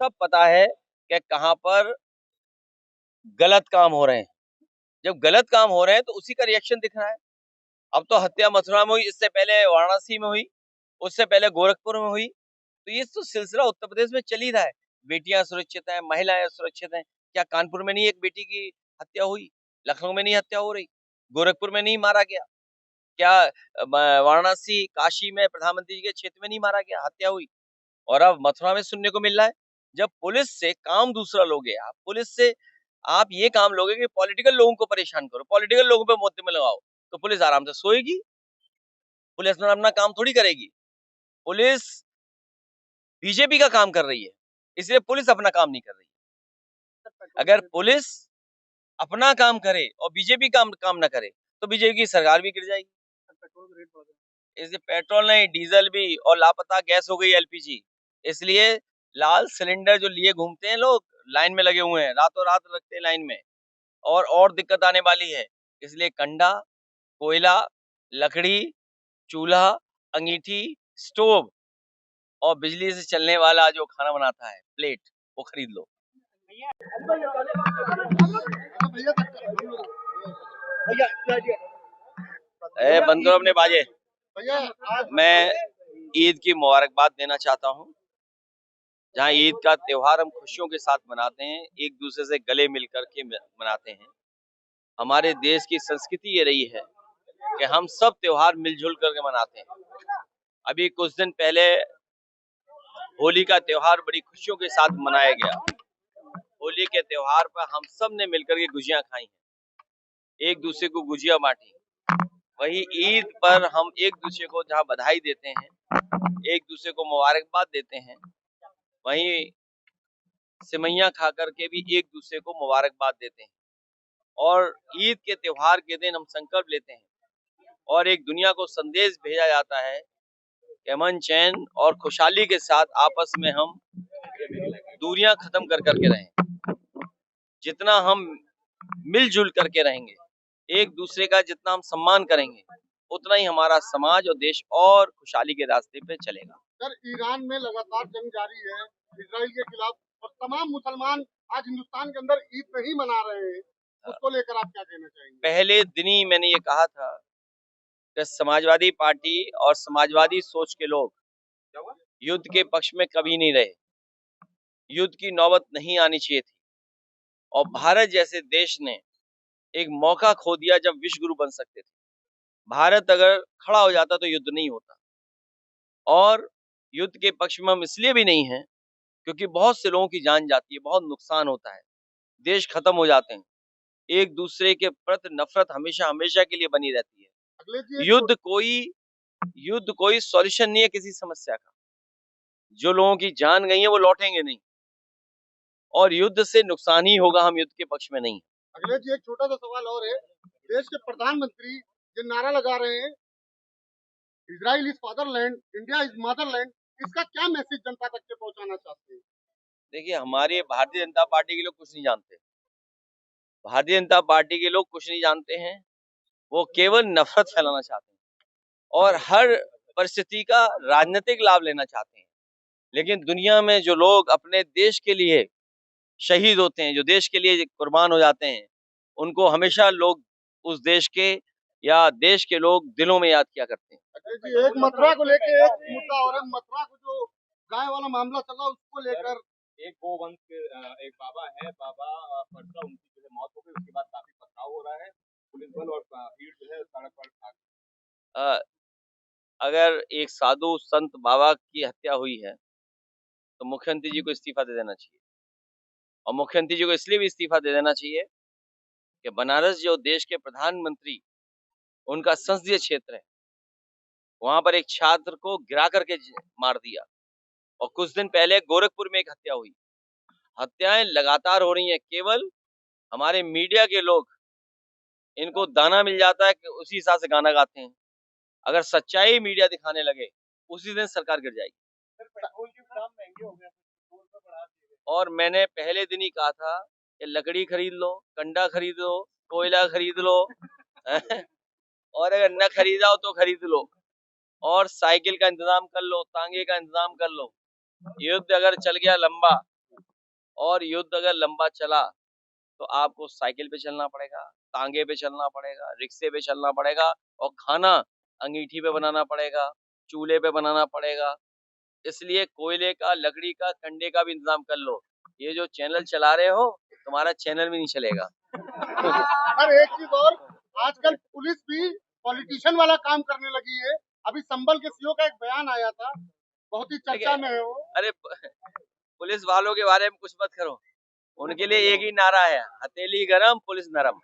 सब पता है कि कहाँ पर गलत काम हो रहे हैं। जब गलत काम हो रहे हैं तो उसी का रिएक्शन दिख रहा है। अब तो हत्या मथुरा में हुई, इससे पहले वाराणसी में हुई, उससे पहले गोरखपुर में हुई। तो ये तो सिलसिला उत्तर प्रदेश में चल ही रहा है। बेटियां सुरक्षित हैं, महिलाएं सुरक्षित हैं। क्या कानपुर में नहीं एक बेटी की हत्या हुई? लखनऊ में नहीं हत्या हो रही? गोरखपुर में नहीं मारा गया? क्या वाराणसी काशी में प्रधानमंत्री जी के क्षेत्र में नहीं मारा गया, हत्या हुई? और अब मथुरा में सुनने को मिल रहा है। जब पुलिस से काम दूसरा लोगे, आप पुलिस से आप ये काम लोगे कि पॉलिटिकल लोगों को परेशान करो, पॉलिटिकल लोगों पे मोर्चे में लगाओ, तो पुलिस आराम से सोएगी? पुलिस अपना काम थोड़ी करेगी। पुलिस बीजेपी का काम कर रही है, इसलिए पुलिस अपना काम नहीं कर रही है। अगर पुलिस अपना काम करे और बीजेपी काम ना करे तो बीजेपी की सरकार भी गिर जाएगी। इसलिए पेट्रोल नहीं, डीजल भी, और लापता गैस हो गई एलपीजी। इसलिए लाल सिलेंडर जो लिए घूमते हैं लोग, लाइन में लगे हुए हैं, रातों रात रखते हैं लाइन में, और दिक्कत आने वाली है। इसलिए कंडा, कोयला, लकड़ी, चूल्हा, अंगीठी, स्टोव और बिजली से चलने वाला जो खाना बनाता है प्लेट, वो खरीद लो। बंद करो अपने बाजे। मैं ईद की मुबारकबाद देना चाहता हूँ। जहाँ ईद का त्योहार हम खुशियों के साथ मनाते हैं, एक दूसरे से गले मिल करके मनाते हैं। हमारे देश की संस्कृति ये रही है कि हम सब त्योहार मिलजुल करके मनाते हैं। अभी कुछ दिन पहले होली का त्योहार बड़ी खुशियों के साथ मनाया गया। होली के त्योहार पर हम सब ने मिलकर के गुजिया खाई हैं, एक दूसरे को गुजिया बांटी। वही ईद पर हम एक दूसरे को जहाँ बधाई देते हैं, एक दूसरे को मुबारकबाद देते हैं, वहीं सिमैया खा करके भी एक दूसरे को मुबारकबाद देते हैं। और ईद के त्योहार के दिन हम संकल्प लेते हैं और एक दुनिया को संदेश भेजा जाता है कि अमन चैन और खुशहाली के साथ आपस में हम दूरियां खत्म कर करके रहें। जितना हम मिलजुल करके रहेंगे, एक दूसरे का जितना हम सम्मान करेंगे, उतना ही हमारा समाज और देश और खुशहाली के रास्ते पे चलेगा। सर, ईरान में लगातार जंग जारी है इजराइल के खिलाफ, और तमाम मुसलमान आज हिंदुस्तान के अंदर ईद नहीं मना रहे हैं, उसको लेकर आप क्या कहना चाहेंगे? पहले दिन ही मैंने ये कहा था कि समाजवादी पार्टी और समाजवादी सोच के लोग युद्ध के पक्ष में कभी नहीं रहे। युद्ध की नौबत नहीं आनी चाहिए थी, और भारत जैसे देश ने एक मौका खो दिया जब विश्व गुरु बन सकते थे। भारत अगर खड़ा हो जाता तो युद्ध नहीं होता। और युद्ध के पक्ष में हम इसलिए भी नहीं हैं क्योंकि बहुत से लोगों की जान जाती है, बहुत नुकसान होता है, देश खत्म हो जाते हैं, एक दूसरे के प्रति नफरत हमेशा हमेशा के लिए बनी रहती है। युद्ध कोई सॉल्यूशन नहीं है किसी समस्या का। जो लोगों की जान गई है वो लौटेंगे नहीं, और युद्ध से नुकसान ही होगा। हम युद्ध के पक्ष में नहीं। अखिलेश जी, एक छोटा सा सवाल और है। देश के प्रधानमंत्री ये नारा लगा रहे हैं, Israel is fatherland, India is Motherland, इसका क्या मैसेज जनता तक के पहुंचाना चाहते हैं? देखिए, हमारे भारतीय जनता पार्टी के लोग कुछ नहीं जानते। भारतीय जनता पार्टी के लोग कुछ नहीं जानते हैं। वो केवल नफरत फैलाना चाहते हैं और हर परिस्थिति का राजनीतिक लाभ लेना चाहते हैं। लेकिन दुनिया में जो लोग अपने देश के लिए शहीद होते हैं, जो देश के लिए कुर्बान हो जाते हैं, उनको हमेशा लोग उस देश के या देश के लोग दिलों में याद किया करते हैं। एक मथुरा को लेकर एक मुद्दा और है, मथुरा को जो गाय वाला मामला चला उसको लेकर एक गोवंश के एक बाबा है, बाबा परसा, उनकी जो है मौत हो गई। उसके बाद काफी पथराव हो रहा है, पुलिस बल और भीड़ जो है सड़क पर खा। अगर एक साधु संत बाबा की हत्या हुई है तो मुख्यमंत्री जी को इस्तीफा दे देना चाहिए। और मुख्यमंत्री जी को इसलिए भी इस्तीफा दे देना चाहिए कि बनारस जो देश के प्रधानमंत्री, उनका संसदीय क्षेत्र है, वहां पर एक छात्र को गिरा करके मार दिया। और कुछ दिन पहले गोरखपुर में एक हत्या हुई। हत्याएं लगातार हो रही हैं। केवल हमारे मीडिया के लोग, इनको दाना मिल जाता है कि उसी हिसाब से गाना गाते हैं। अगर सच्चाई मीडिया दिखाने लगे, उसी दिन सरकार गिर जाएगी। पेट्रोल के दाम महंगे हो गए, पेट्रोल का बढ़ा दिए। और मैंने पहले दिन ही कहा था कि लकड़ी खरीद लो, कंडा खरीद लो, कोयला खरीद लो और अगर न खरीदा हो तो खरीद लो, और साइकिल का इंतजाम कर लो, तांगे का इंतजाम कर लो। युद्ध अगर चल गया लंबा और युद्ध अगर लंबा चला तो आपको साइकिल पे चलना पड़ेगा, तांगे पे चलना पड़ेगा, रिक्शे पे चलना पड़ेगा और खाना अंगीठी पे बनाना पड़ेगा, चूल्हे पे बनाना पड़ेगा। इसलिए कोयले का, लकड़ी का, कंडे का भी इंतजाम कर लो। ये जो चैनल चला रहे हो, तुम्हारा चैनल भी नहीं चलेगा। सर एक चीज और, आजकल पुलिस भी पॉलिटिशियन वाला काम करने लगी है। अभी संभल के सीओ का एक बयान आया था, बहुत ही चर्चा में है वो। अरे पुलिस वालों के बारे में कुछ मत करो, उनके लिए एक ही नारा है, हथेली गरम पुलिस नरम।